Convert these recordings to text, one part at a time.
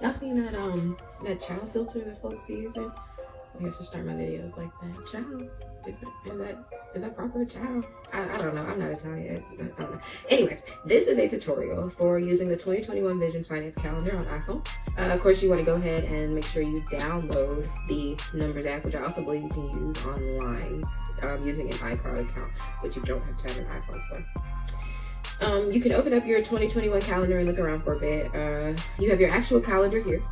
Y'all seen that child filter that folks be using? I guess to start my videos like that. Child. Is that proper? Child? I don't know. I'm not Italian. I don't know. Anyway, this is a tutorial for using the 2021 Vision Finance Calendar on iPhone. Of course, you want to go ahead and make sure you download the Numbers app, which I also believe you can use online using an iCloud account, which you don't have to have an iPhone for. You can open up your 2021 calendar and look around for a bit. You have your actual calendar here.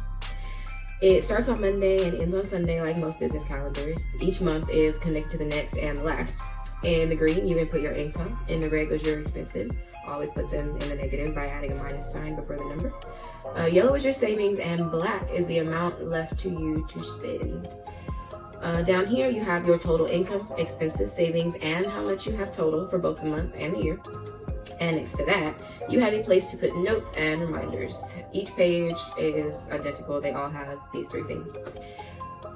It starts on Monday and ends on Sunday like most business calendars. Each month is connected to the next and the last. In the green, you input your income. In the red goes your expenses. Always put them in the negative by adding a minus sign before the number. Yellow is your savings, and black is the amount left to you to spend. Down here, you have your total income, expenses, savings, and how much you have total for both the month and the year. And next to that, you have a place to put notes and reminders. Each page is identical. They all have these three things.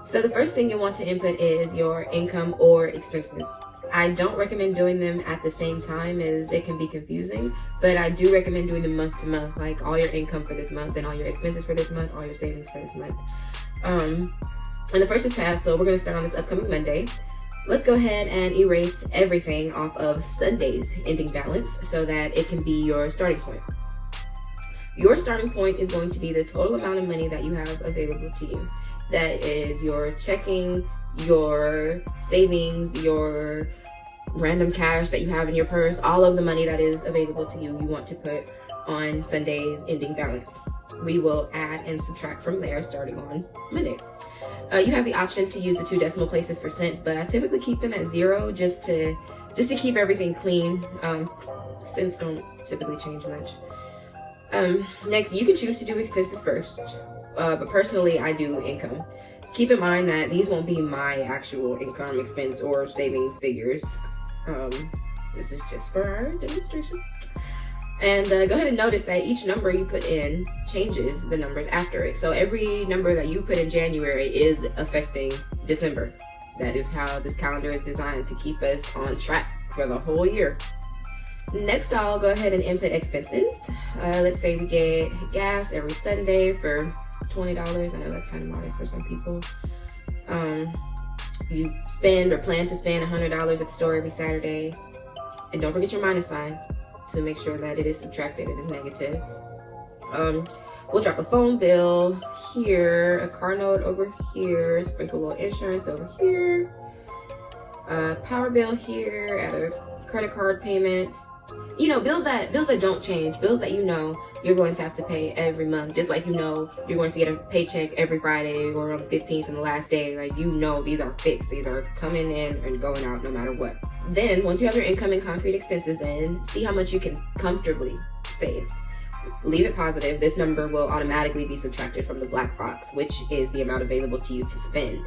So the first thing you'll want to input is your income or expenses. I don't recommend doing them at the same time as it can be confusing, but I do recommend doing them month to month, like all your income for this month and all your expenses for this month, all your savings for this month. And the first is passed, so we're going to start on this upcoming Monday. Let's go ahead and erase everything off of Sunday's ending balance so that it can be your starting point. Your starting point is going to be the total amount of money that you have available to you. That is your checking, your savings, your random cash that you have in your purse, all of the money that is available to you, you want to put on Sunday's ending balance. We will add and subtract from there starting on Monday. You have the option to use the 2 decimal places for cents, but I typically keep them at 0 just to keep everything clean. Cents don't typically change much. Next, you can choose to do expenses first, but personally I do income. Keep in mind that these won't be my actual income, expense, or savings figures. This is just for our demonstration. And go ahead and notice that each number you put in changes the numbers after it. So every number that you put in January is affecting December. That is how this calendar is designed, to keep us on track for the whole year. Next, I'll go ahead and input expenses. Let's say we get gas every Sunday for $20. I know that's kind of modest for some people. You spend or plan to spend $100 at the store every Saturday. And don't forget your minus sign to make sure that it is subtracted, it is negative. We'll drop a phone bill here, a car note over here, sprinkle a little insurance over here, power bill here, add a credit card payment. You know, bills that don't change, bills that you know you're going to have to pay every month, just like you know you're going to get a paycheck every Friday or on the 15th and the last day. Like, you know, these are fixed, these are coming in and going out no matter what. Then, once you have your income and concrete expenses in, see how much you can comfortably save. Leave it positive. This number will automatically be subtracted from the black box, which is the amount available to you to spend.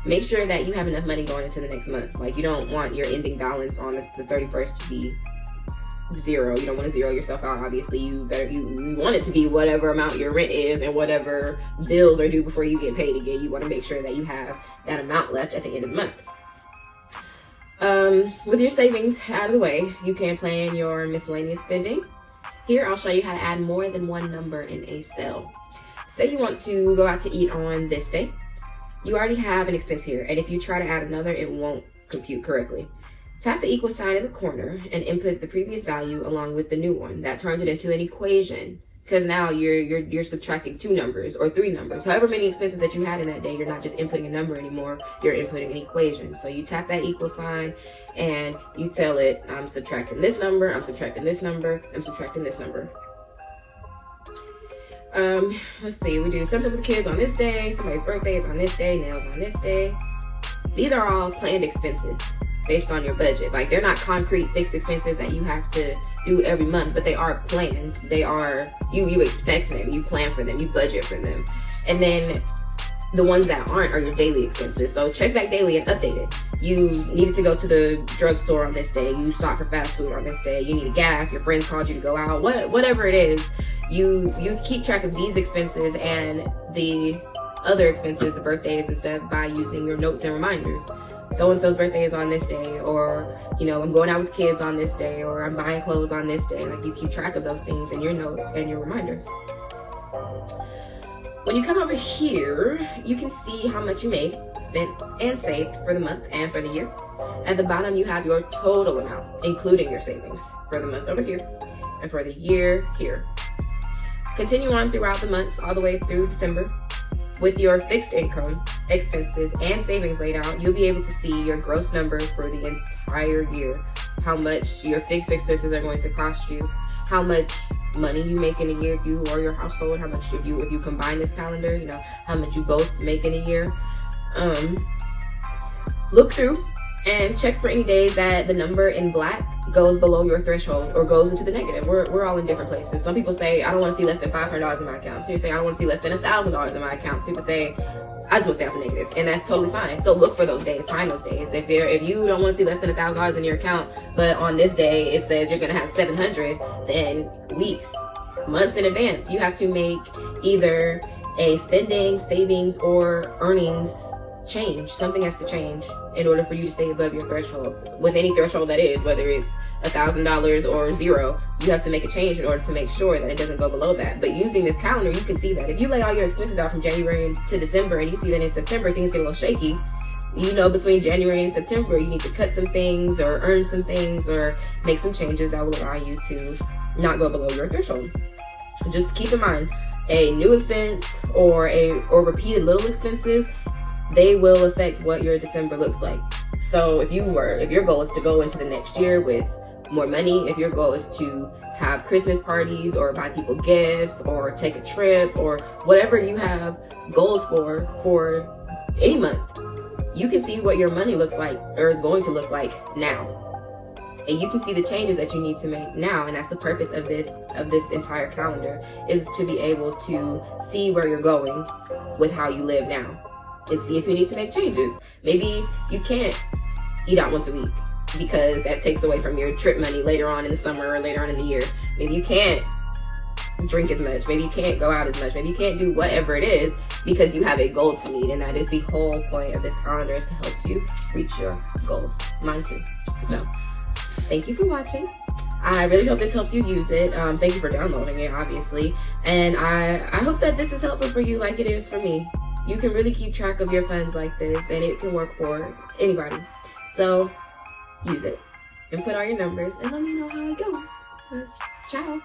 Make sure that you have enough money going into the next month. Like, you don't want your ending balance on the 31st to be 0. You don't want to zero yourself out. Obviously, you want it to be whatever amount your rent is and whatever bills are due before you get paid again. You want to make sure that you have that amount left at the end of the month. With your savings out of the way, you can plan your miscellaneous spending. Here, I'll show you how to add more than one number in a cell. Say you want to go out to eat on this day. You already have an expense here, and if you try to add another, it won't compute correctly. Tap the equal sign in the corner and input the previous value along with the new one. That turns it into an equation, because now you're subtracting 2 numbers or 3 numbers. However many expenses that you had in that day, you're not just inputting a number anymore, you're inputting an equation. So you tap that equal sign and you tell it, I'm subtracting this number, I'm subtracting this number, I'm subtracting this number. Let's see, we do something with the kids on this day, somebody's birthday is on this day, nails on this day. These are all planned expenses based on your budget. Like, they're not concrete fixed expenses that you have to do every month, but they are planned. They are, you expect them, you plan for them, you budget for them. And then the ones that aren't are your daily expenses. So check back daily and update it. You needed to go to the drugstore on this day, you stopped for fast food on this day, you needed gas, your friends called you to go out, whatever it is, you keep track of these expenses and the other expenses, the birthdays and stuff, by using your notes and reminders. So-and-so's birthday is on this day, or, you know, I'm going out with kids on this day, or I'm buying clothes on this day. Like, you keep track of those things in your notes and your reminders. When you come over here, you can see how much you made, spent, and saved for the month and for the year. At the bottom, you have your total amount, including your savings for the month over here, and for the year here. Continue on throughout the months, all the way through December. With your fixed income, expenses, and savings laid out, you'll be able to see your gross numbers for the entire year. How much your fixed expenses are going to cost you, how much money you make in a year, you or your household, how much if you combine this calendar, you know, how much you both make in a year. Look through and check for any days that the number in black goes below your threshold or goes into the negative. We're all in different places. Some people say, I don't want to see less than $500 in my account. Some people say, I don't want to see less than $1,000 in my account. Some people say, I just want to stay off the negative, and that's totally fine. So look for those days, find those days. If you don't want to see less than $1,000 in your account, but on this day it says you're gonna have 700, then weeks, months in advance, you have to make either a spending, savings, or earnings change. Something has to change in order for you to stay above your thresholds. With any threshold that is, whether it's $1,000 or zero, you have to make a change in order to make sure that it doesn't go below that. But using this calendar, you can see that if you lay all your expenses out from January to December, and you see that in September things get a little shaky, you know, between January and September you need to cut some things or earn some things or make some changes that will allow you to not go below your threshold. Just keep in mind, a new expense or repeated little expenses, they will affect what your December looks like. So if your goal is to go into the next year with more money, if your goal is to have Christmas parties or buy people gifts or take a trip or whatever you have goals for any month, you can see what your money looks like or is going to look like now. And you can see the changes that you need to make now. And that's the purpose of this entire calendar, is to be able to see where you're going with how you live now and see if you need to make changes. Maybe you can't eat out once a week because that takes away from your trip money later on in the summer or later on in the year. Maybe you can't drink as much. Maybe you can't go out as much. Maybe you can't do whatever it is because you have a goal to meet. And that is the whole point of this calendar, is to help you reach your goals. Mine too. So thank you for watching. I really hope this helps you use it. Thank you for downloading it, obviously. And I hope that this is helpful for you like it is for me. You can really keep track of your funds like this, and it can work for anybody. So use it and put all your numbers and let me know how it goes. Ciao.